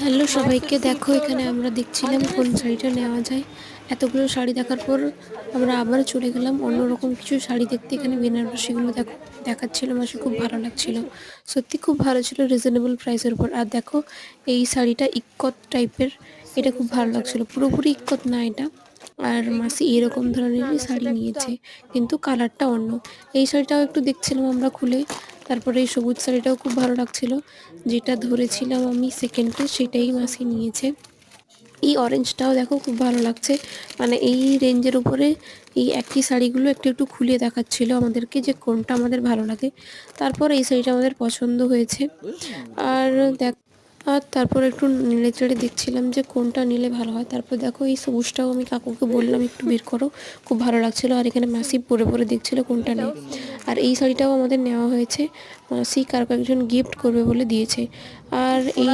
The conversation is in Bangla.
হ্যালো সবাইকে, দেখো এখানে আমরা দেখছিলাম কোন শাড়িটা নেওয়া যায়। এতগুলো শাড়ি দেখার পর আমরা আবার চলে গেলাম অন্যরকম কিছু শাড়ি দেখতে। এখানে বেনারসিগুলো দেখো দেখাচ্ছিল, মাসে খুব ভালো লাগছিল। সত্যি খুব ভালো ছিল, রিজনেবল প্রাইসের উপর। আর দেখো এই শাড়িটা ইক্কত টাইপের, এটা খুব ভালো লাগছিল। পুরোপুরি ইক্কত না এটা, আর মাসি এরকম ধরনেরই শাড়ি নিয়েছে, কিন্তু কালারটা অন্য। এই শাড়িটাও একটু দেখছিলাম আমরা খুলে। তারপরে এই সবুজ শাড়িটাও খুব ভালো লাগছিল, যেটা ধরেছিলাম আমি সেকেন্ডে সেটাই মাসি নিয়েছে। এই অরেঞ্জটাও দেখো খুব ভালো লাগছে, মানে এই রেঞ্জের উপরে এই একই শাড়িগুলো একটু একটু খুলে দেখাচ্ছিল আমাদেরকে যে কোনটা আমাদের ভালো লাগে। তারপর এই শাড়িটা আমাদের পছন্দ হয়েছে। আর দেখ, আর তারপর একটু নেড়ে চেড়ে দেখছিলাম যে কোনটা নিলে ভালো হয়। তারপর দেখো এই সবুজটাও আমি কাকুকে বললাম একটু বের করো, খুব ভালো লাগছিল। আর এখানে মাসি পরে পরে দেখছিল কোনটা নেই। আর এই শাড়িটাও আমাদের নেওয়া হয়েছে, মাসি কার একজন গিফট করবে বলে দিয়েছে। আর এই